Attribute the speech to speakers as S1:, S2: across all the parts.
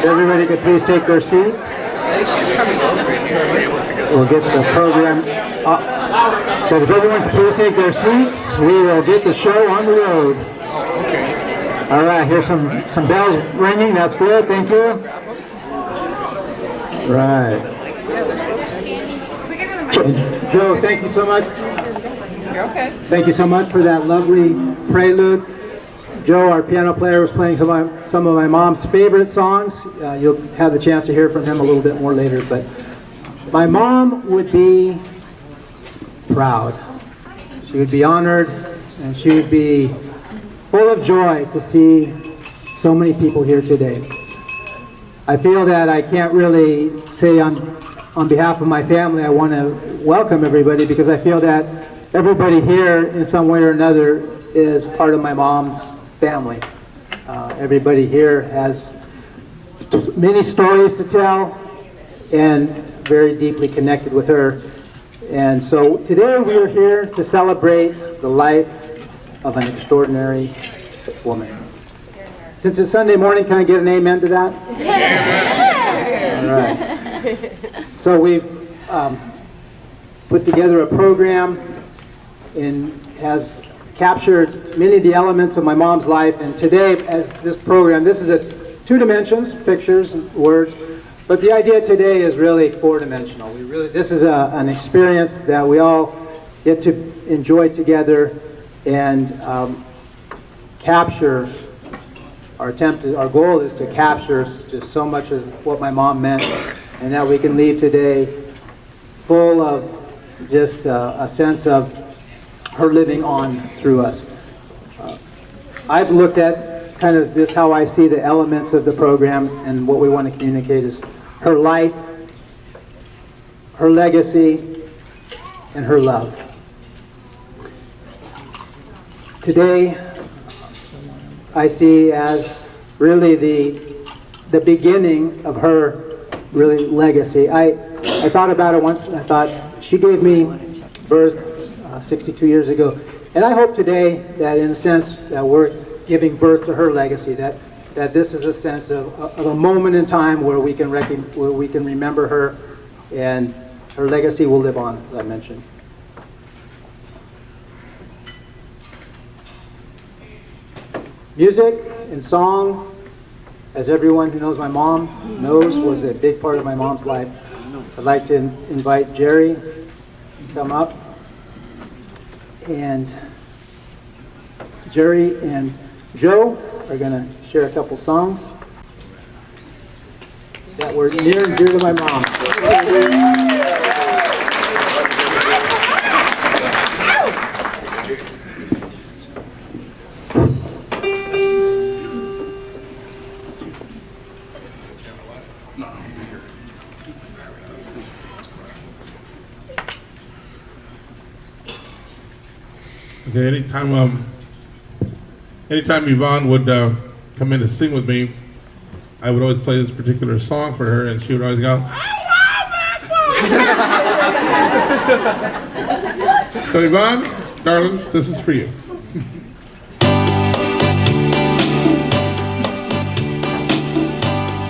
S1: Everybody could please take their seats.
S2: She's coming over here.
S1: We'll get the program up. So if everyone could please take their seats, we will get the show on the road. All right, here's some bells ringing. That's good. Thank you. Right. Joe, thank you so much.
S2: You're okay.
S1: Thank you so much for that lovely prelude. Joe, our piano player, was playing some of my mom's favorite songs. You'll have the chance to hear from him a little bit more later. But my mom would be proud. She would be honored, and she would be full of joy to see so many people here today. I feel that I can't really say on behalf of my family I want to welcome everybody, because I feel that everybody here in some way or another is part of my mom's family. Everybody here has many stories to tell and very deeply connected with her. And so today we are here to celebrate the life of an extraordinary woman. Since it's Sunday morning, can I get an amen to that? Yeah. All right. So we've put together a program and has captured many of the elements of my mom's life. And today, as this program, this is two dimensions, pictures, words. But the idea today is really four-dimensional. This is an experience that we all get to enjoy together and capture. Our goal is to capture just so much of what my mom meant, and that we can leave today full of just a sense of her living on through us. I've looked at kind of this, how I see the elements of the program, and what we want to communicate is her life, her legacy, and her love. Today, I see as really the beginning of her really legacy. I thought about it once, and I thought, she gave me birth 62 years ago. And I hope today that, in a sense, that we're giving birth to her legacy, that this is a sense of a moment in time where we can remember her, and her legacy will live on, as I mentioned. Music and song, as everyone who knows my mom knows, was a big part of my mom's life. I'd like to invite Jerry to come up. And Jerry and Joe are going to share a couple songs that were near and dear to my mom.
S3: Okay, anytime Yvonne would come in to sing with me, I would always play this particular song for her, and she would always go, "I love that song!" So Yvonne, darling, this is for you.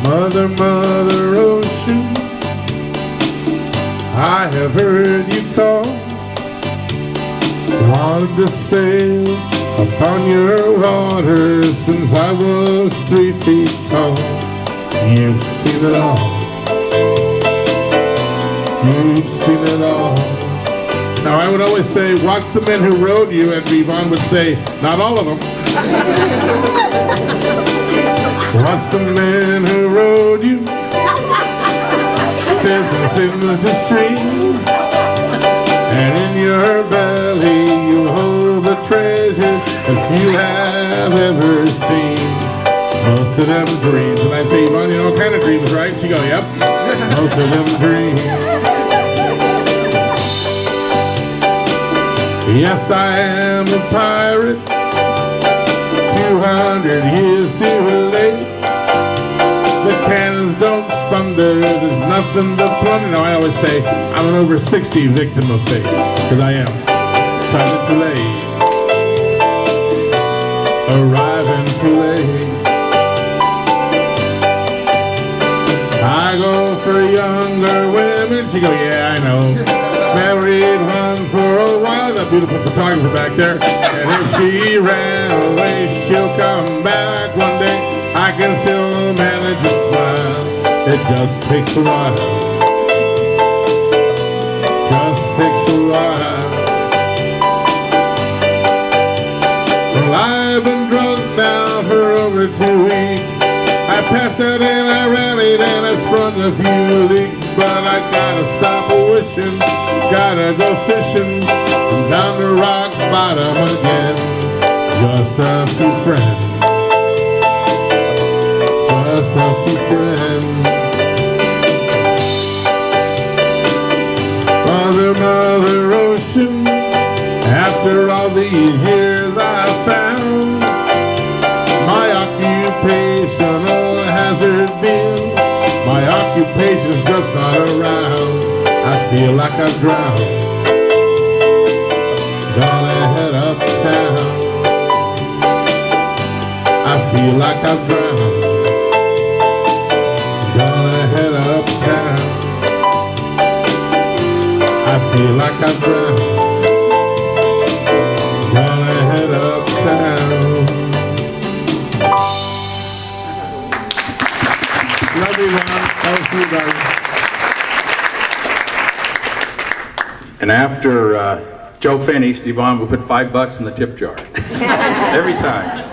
S3: Mother, Mother Ocean, I have heard you call. Wanted to sail upon your waters since I was 3 feet tall. You've seen it all. You've seen it all. Now I would always say, watch the men who rode you, and Yvonne would say, not all of them. Watch the men who rode you, sailed in the stream, and in your belly you hold the treasure that you have ever seen. Most of them dreams. And I say, Yvonne, you know what kind of dreams, right? She go, yep. Most of them dreams. Yes, I am a pirate, 200 years too late. The cannons don't thunder, there's nothing to plunder. Now I always say, I'm an over 60 victim of fate, because I am. Timing too late, arriving too late. beautiful photographer back there. And if she ran away, she'll come back one day. I can still manage a smile. It just takes a while. Just takes a while. Well, I've been drunk now for over 2 weeks. I passed out and I rallied and I sprung a few leaks. But I gotta stop wishing, gotta go fishing, and down the rock bottom again. Just a few friends, just a few friends. Mother Ocean, after all these years I found my occupational hazard been. My occupation's just not around. I feel like I've drowned. Gonna head uptown. I feel like I've drowned. Gonna head uptown. I feel like I've drowned. Gonna head uptown. Love you, Ron. Thank you, guys.
S4: And after Joe finished, Yvonne would put $5 in the tip jar. Every time.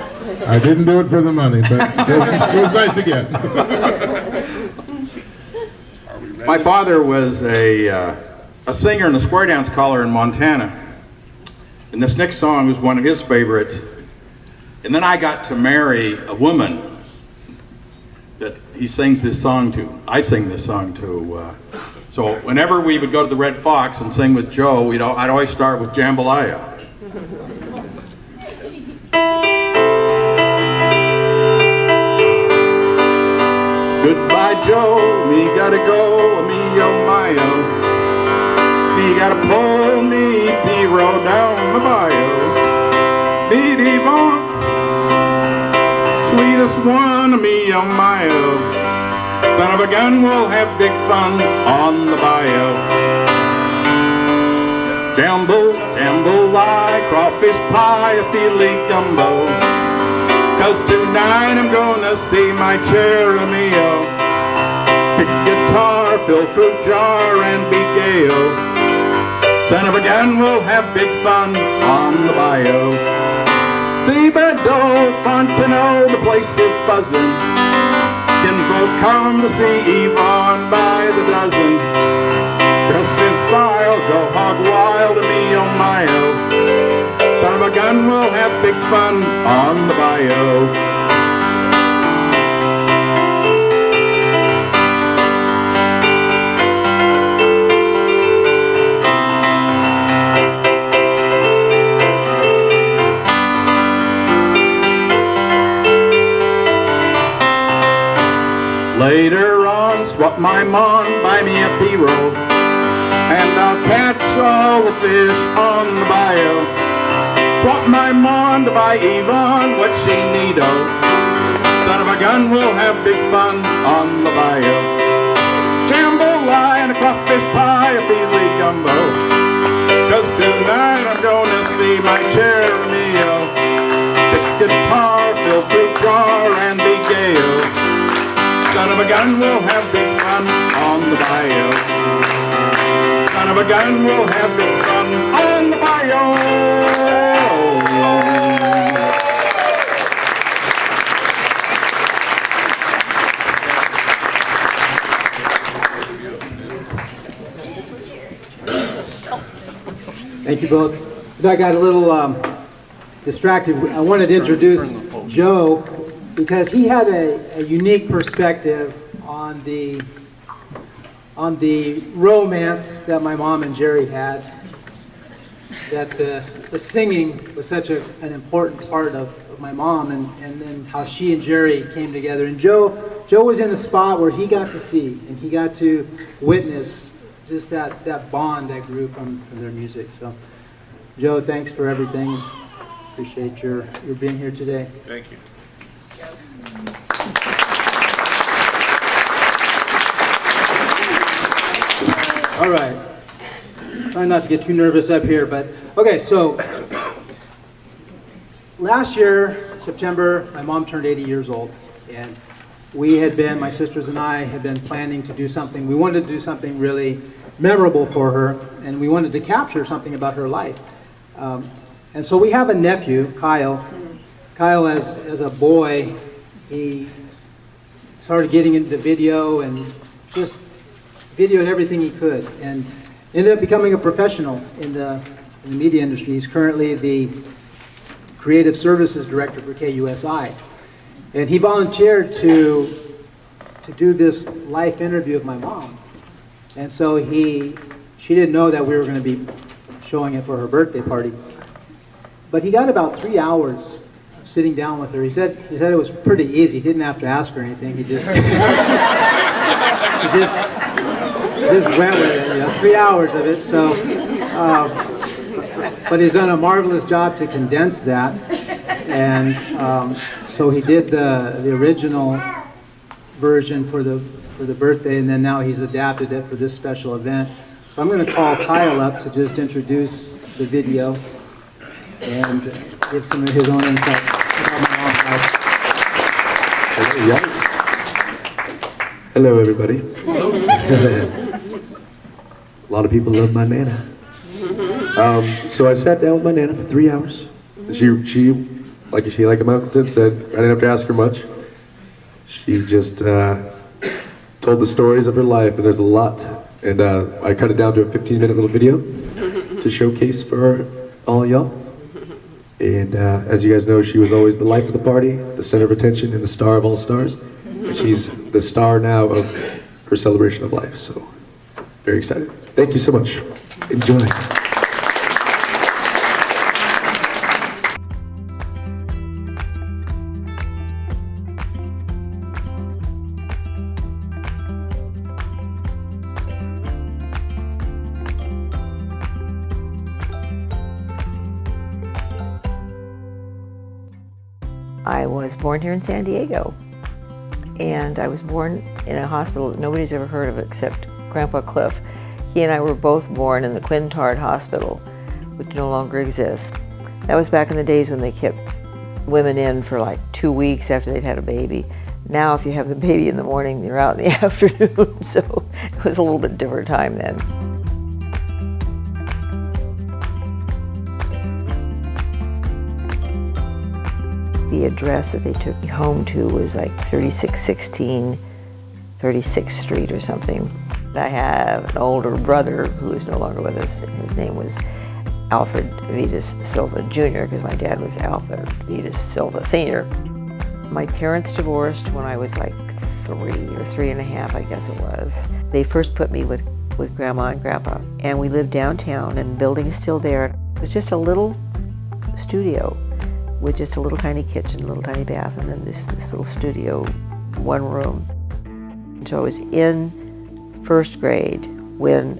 S3: I didn't do it for the money, but it was nice to get.
S4: My father was a singer and a square dance caller in Montana. And this next song was one of his favorites. And then I got to marry a woman that he sings this song to. I sing this song to. So whenever we would go to the Red Fox and sing with Joe, I'd always start with Jambalaya. Goodbye, Joe, me gotta go, me oh my oh. Me gotta pull me P-road down the bayou. Meet Yvonne, sweetest one of me oh my oh. Son of a gun, we'll have big fun on the bayou. Jambalaya, crawfish pie, a filet gumbo. 'Cause tonight I'm gonna see my Cheromeo. Pick guitar, fill fruit jar, and be gay-o. Son of a gun, we'll have big fun on the bayou. Thibodeau, Fontenot, the place is buzzing. Kinfolk come to see Yvonne by the dozen. Dressed in style, go hog wild to me oh my oh. Son of a gun, we'll have big fun on the bayou. Later on, swap my mon, buy me a P-roll, and I'll catch all the fish on the bayou. Swap my mon to buy Yvonne what she need-o. Son of a gun, we'll have big fun on the bayou. Jambalaya and a crawfish pie, a filet gumbo. 'Cause tonight I'm gonna see my Cheromeo. Pick guitar, fill fruit jar, and be gay-o. Son of a gun, we'll have big fun on the bayou. Son of a gun, we'll have big fun on the bayou.
S1: Thank you both. I got a little distracted. I wanted to introduce Joe because he had a unique perspective on the romance that my mom and Jerry had. That the singing was such an important part of my mom, and then how she and Jerry came together. And Joe was in a spot where he got to see and he got to witness just that bond that grew from their music. So, Joe, thanks for everything. Appreciate your being here today.
S3: Thank you.
S1: All right. Try not to get too nervous up here, but okay, so last year, September, my mom turned 80 years old, and my sisters and I had been planning to do something. We wanted to do something really memorable for her, and we wanted to capture something about her life. And so we have a nephew, Kyle. Kyle, as a boy, he started getting into video and just videoed everything he could, and ended up becoming a professional in the media industry. He's currently the Creative Services Director for KUSI. And he volunteered to do this live interview of my mom. And so she didn't know that we were going to be showing it for her birthday party. But he got about 3 hours of sitting down with her. He said it was pretty easy. He didn't have to ask her anything. He just went with it, 3 hours of it. So, but he's done a marvelous job to condense that. And so he did the original version for the birthday, and then now he's adapted it for this special event. So I'm going to call Kyle up to just introduce the video and give some of his own insights about my mom's life.
S5: Hello, everybody. A lot of people love my Nana. So I sat down with my Nana for 3 hours. She, like Malcolm said, I didn't have to ask her much. She just told the stories of her life, and there's a lot. And I cut it down to a 15-minute little video to showcase for all y'all. And as you guys know, she was always the life of the party, the center of attention, and the star of all stars. And she's the star now of her celebration of life. So, very excited. Thank you so much. Enjoy.
S6: I was born here in San Diego, and I was born in a hospital that nobody's ever heard of except Grandpa Cliff. He and I were both born in the Quintard Hospital, which no longer exists. That was back in the days when they kept women in for like 2 weeks after they'd had a baby. Now if you have the baby in the morning, you're out in the afternoon, so it was a little bit different time then. The address that they took me home to was like 3616 36th Street or something. I have an older brother who is no longer with us. His name was Alfred Vitas Silva Jr. because my dad was Alfred Vitas Silva Sr. My parents divorced when I was like 3 or 3.5, I guess it was. They first put me with Grandma and Grandpa, and we lived downtown, and the building is still there. It was just a little studio with just a little tiny kitchen, a little tiny bath, and then this little studio, 1 room. So I was in 1st grade when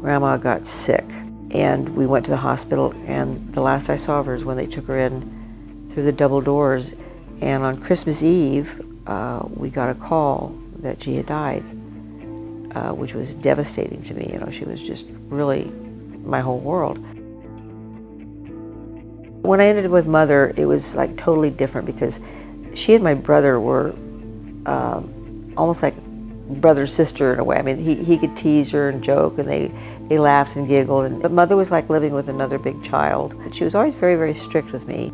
S6: Grandma got sick, and we went to the hospital, and the last I saw of her is when they took her in through the double doors, and on Christmas Eve, we got a call that she had died, which was devastating to me. You know, she was just really my whole world. When I ended up with Mother, it was like totally different because she and my brother were almost like brother sister in a way. I mean, he could tease her and joke, and they laughed and giggled. But Mother was like living with another big child. She was always very, very strict with me.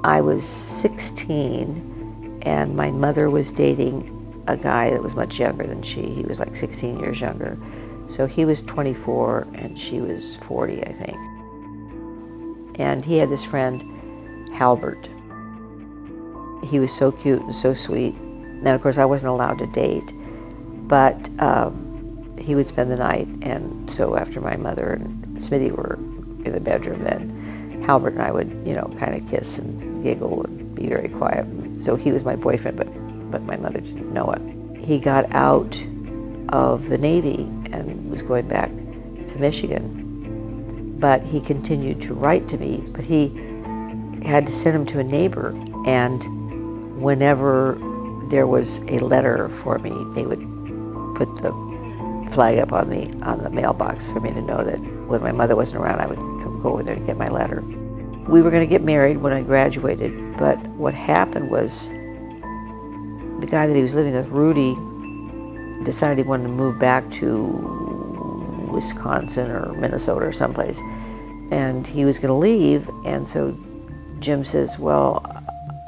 S6: I was 16, and my mother was dating a guy that was much younger than she. He was like 16 years younger. So he was 24, and she was 40, I think. And he had this friend, Halbert. He was so cute and so sweet. And of course, I wasn't allowed to date, but he would spend the night. And so after my mother and Smitty were in the bedroom, then Halbert and I would, you know, kind of kiss and giggle and be very quiet. So he was my boyfriend, but my mother didn't know it. He got out of the Navy and was going back to Michigan. But he continued to write to me, but he had to send him to a neighbor, and whenever there was a letter for me, they would put the flag up on the mailbox for me to know that when my mother wasn't around, I would go over there to get my letter. We were going to get married when I graduated, but what happened was the guy that he was living with, Rudy, decided he wanted to move back to Wisconsin or Minnesota or someplace, and he was going to leave, and so Jim says, well,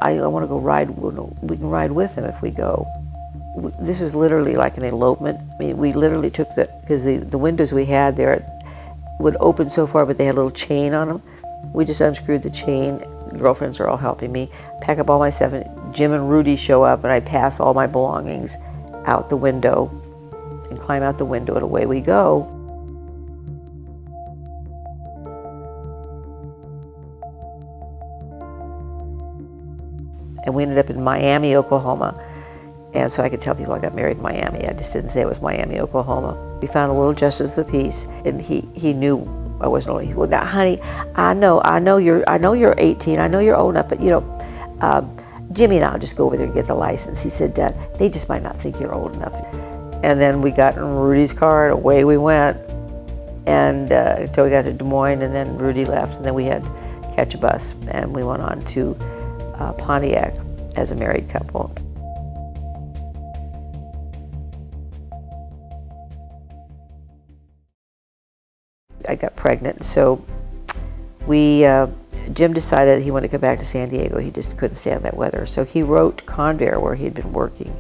S6: I want to go ride, we can ride with him if we go. This was literally like an elopement. I mean, we literally took because the windows we had there would open so far, but they had a little chain on them. We just unscrewed the chain. Girlfriends are all helping me. Pack up all my stuff, and Jim and Rudy show up, and I pass all my belongings out the window and climb out the window, and away we go. And we ended up in Miami, Oklahoma. And so I could tell people I got married in Miami. I just didn't say it was Miami, Oklahoma. We found a little justice of the peace, and he knew I wasn't only. Well, now, honey, I know you're 18. I know you're old enough, but Jimmy and I'll just go over there and get the license. He said, they just might not think you're old enough. And then we got in Rudy's car, and away we went, and until we got to Des Moines, and then Rudy left, and then we had to catch a bus, and we went on to Pontiac as a married couple. I got pregnant, so Jim decided he wanted to come back to San Diego. He just couldn't stand that weather. So he wrote Convair, where he had been working.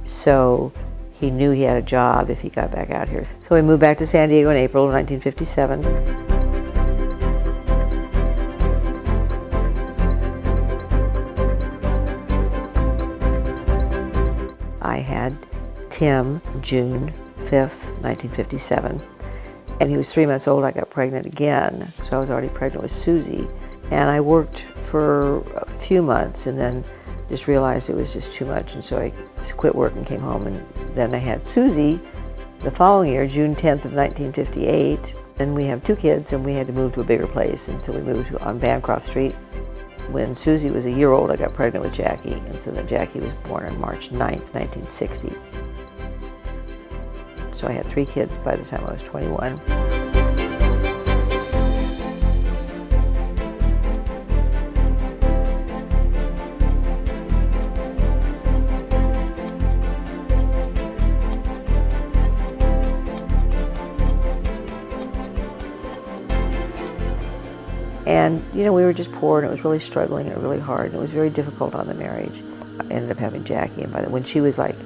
S6: So he knew he had a job if he got back out here. So we moved back to San Diego in April of 1957. I had Tim June 5th, 1957. And he was 3 months old. I got pregnant again, so I was already pregnant with Susie. And I worked for a few months, and then just realized it was just too much, and so I just quit work and came home. And then I had Susie the following year, June 10th of 1958. And we have 2 kids, and we had to move to a bigger place, and so we moved on Bancroft Street. When Susie was a year old, I got pregnant with Jackie, and so then Jackie was born on March 9th, 1960. So I had 3 kids by the time I was 21. And, we were just poor, and it was really struggling and really hard, and it was very difficult on the marriage. I ended up having Jackie, and when she was like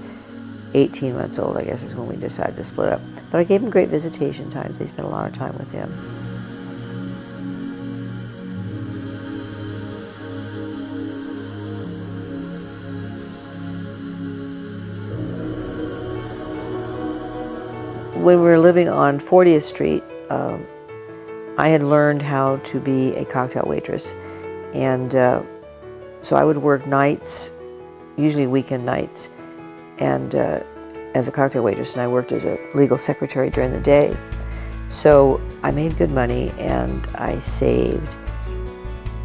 S6: 18 months old, I guess, is when we decided to split up. But I gave him great visitation times. They spent a lot of time with him. When we were living on 40th Street, I had learned how to be a cocktail waitress. And so I would work nights, usually weekend nights, and as a cocktail waitress, and I worked as a legal secretary during the day. So I made good money, and I saved,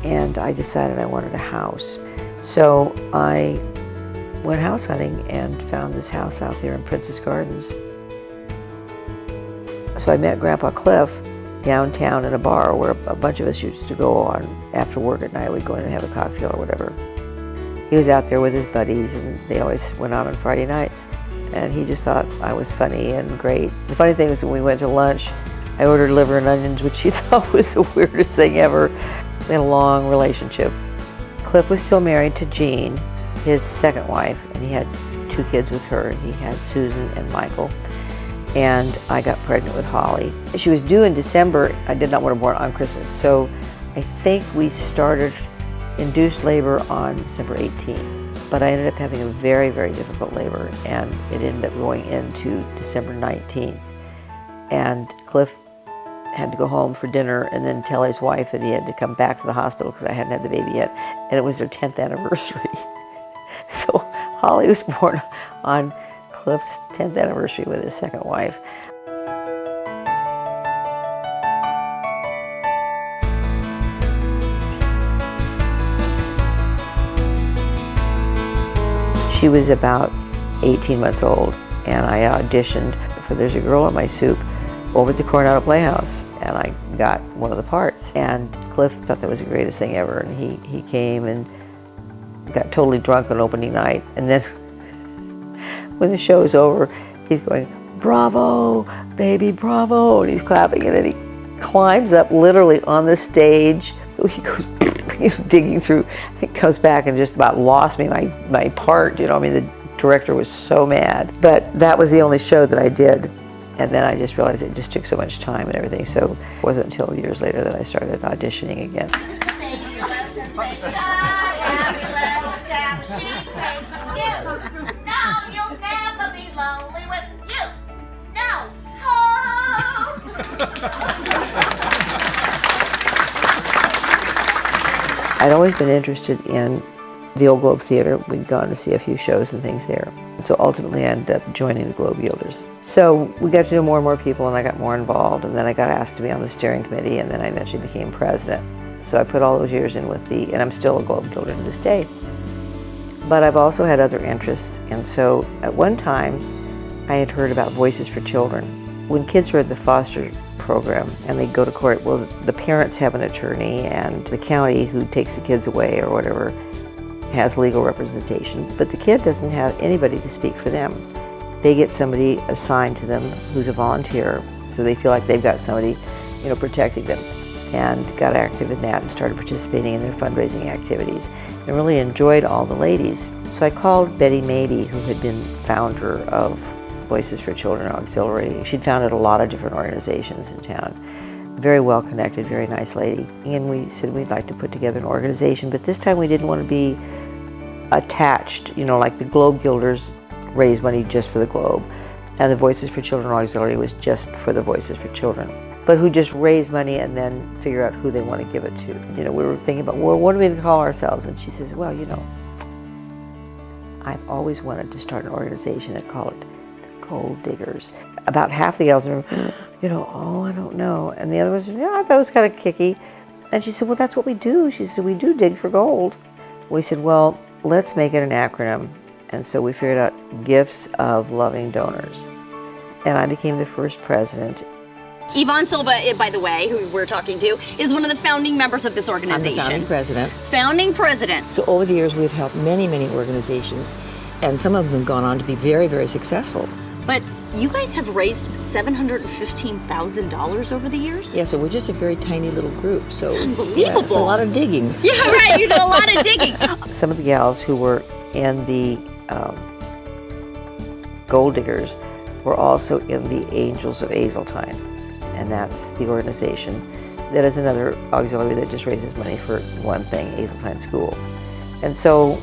S6: and I decided I wanted a house. So I went house hunting and found this house out there in Princess Gardens. So I met Grandpa Cliff downtown in a bar where a bunch of us used to go on after work at night. We'd go in and have a cocktail or whatever. He was out there with his buddies, and they always went out on Friday nights. And he just thought I was funny and great. The funny thing was when we went to lunch, I ordered liver and onions, which he thought was the weirdest thing ever. We had a long relationship. Cliff was still married to Jean, his second wife, and he had 2 kids with her. He had Susan and Michael. And I got pregnant with Holly. She was due in December. I did not want her born on Christmas. So I think we started induced labor on December 18th. But I ended up having a very, very difficult labor, and it ended up going into December 19th. And Cliff had to go home for dinner and then tell his wife that he had to come back to the hospital because I hadn't had the baby yet. And it was their 10th anniversary. So Holly was born on Cliff's 10th anniversary with his second wife. She was about 18 months old, and I auditioned for There's a Girl in My Soup over at the Coronado Playhouse, and I got one of the parts. And Cliff thought that was the greatest thing ever, and he came and got totally drunk on opening night. And then when the show was over, he's going, "Bravo, baby, bravo," and he's clapping, and then he climbs up literally on the stage. He goes digging through. He comes back and just about lost me my part. You know, I mean, the director was so mad. But that was the only show that I did. And then I just realized it just took so much time and everything. So it wasn't until years later that I started auditioning again. I'd always been interested in the Old Globe Theater. We'd gone to see a few shows and things there. And so ultimately I ended up joining the Globe Yielders. So we got to know more and more people, and I got more involved, and then I got asked to be on the steering committee, and then I eventually became president. So I put all those years in with and I'm still a Globe Gilder to this day. But I've also had other interests, and so at one time I had heard about Voices for Children. When kids are in the foster program and they go to court, well, the parents have an attorney, and the county who takes the kids away or whatever has legal representation, but the kid doesn't have anybody to speak for them. They get somebody assigned to them who's a volunteer, so they feel like they've got somebody, you know, protecting them, and got active in that and started participating in their fundraising activities and really enjoyed all the ladies. So I called Betty Mabey, who had been founder of Voices for Children Auxiliary. She'd founded a lot of different organizations in town. Very well connected, very nice lady. And we said we'd like to put together an organization, but this time we didn't want to be attached, you know, like the Globe Gilders raise money just for the Globe, and the Voices for Children Auxiliary was just for the Voices for Children, but who just raise money and then figure out who they want to give it to. You know, we were thinking about, well, what do we call ourselves? And she says, well, you know, I've always wanted to start an organization and call it the Gold Diggers. About half the gals were, you know, oh, I don't know. And the other was, yeah, I thought it was kind of kicky. And she said, well, that's what we do. She said, we do dig for gold. We said, well, let's make it an acronym. And so we figured out Gifts of Loving Donors. And I became the first president.
S7: Yvonne Silva, by the way, who we're talking to, is one of the founding members of this organization.
S8: I'm the founding president.
S7: Founding president.
S8: So over the years, we've helped many, many organizations, and some of them have gone on to be very, very successful.
S7: But you guys have raised $715,000 over the years?
S8: Yeah, so we're just a very tiny little group. So
S7: it's unbelievable.
S8: Yeah, it's a lot of digging.
S7: Yeah, right. You did a lot of digging.
S6: Some of the gals who were in the Gold Diggers were also in the Angels of Hazeltine, and that's the organization that is another auxiliary that just raises money for one thing, Hazeltine School. And so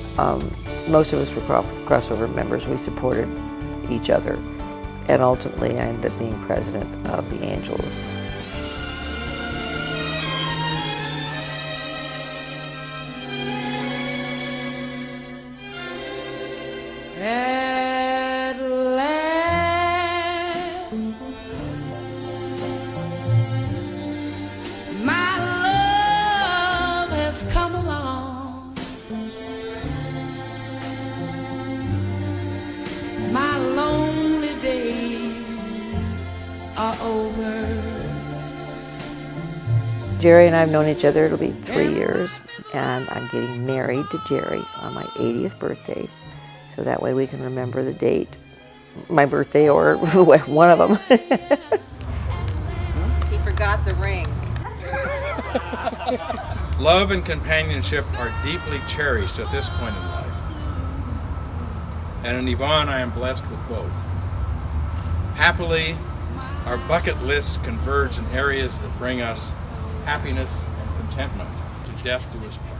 S6: most of us were crossover members. We supported each other, and ultimately I ended up being president of the Angels.
S9: At last, my love has come along. My lonely days are over.
S6: Jerry and I have known each other, it'll be 3 years, and I'm getting married to Jerry on my 80th birthday. So that way we can remember the date, my birthday or one of them.
S8: He forgot the ring.
S10: Love and companionship are deeply cherished at this point in life. And in Yvonne, I am blessed with both. Happily, our bucket lists converge in areas that bring us happiness and contentment to death do us part.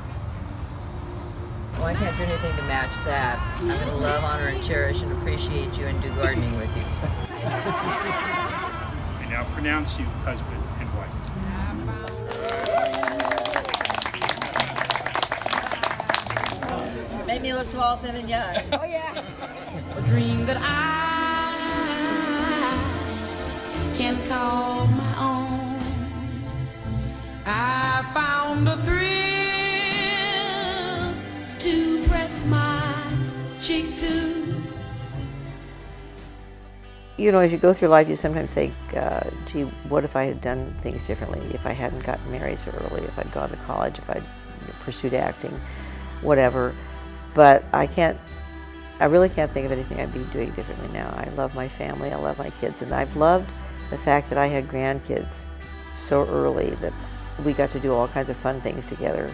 S8: Well, I can't do anything to match that. I'm going to love, honor, and cherish and appreciate you and do gardening with you.
S11: I now pronounce you husband and wife.
S8: Make me look tall, thin, and young.
S9: Oh, yeah. A dream that I can call my own. I found a thrill to press my cheek to.
S6: You know, as you go through life, you sometimes think, gee, what if I had done things differently? If I hadn't gotten married so early, if I'd gone to college, if I'd pursued acting, whatever. But I really can't think of anything I'd be doing differently now. I love my family, I love my kids, and I've loved the fact that I had grandkids so early that we got to do all kinds of fun things together.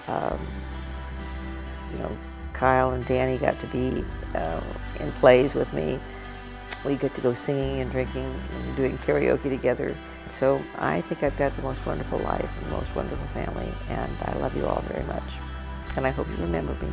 S6: You know, Kyle and Danny got to be in plays with me. We get to go singing and drinking and doing karaoke together. So I think I've got the most wonderful life and the most wonderful family, and I love you all very much. And I hope you remember me.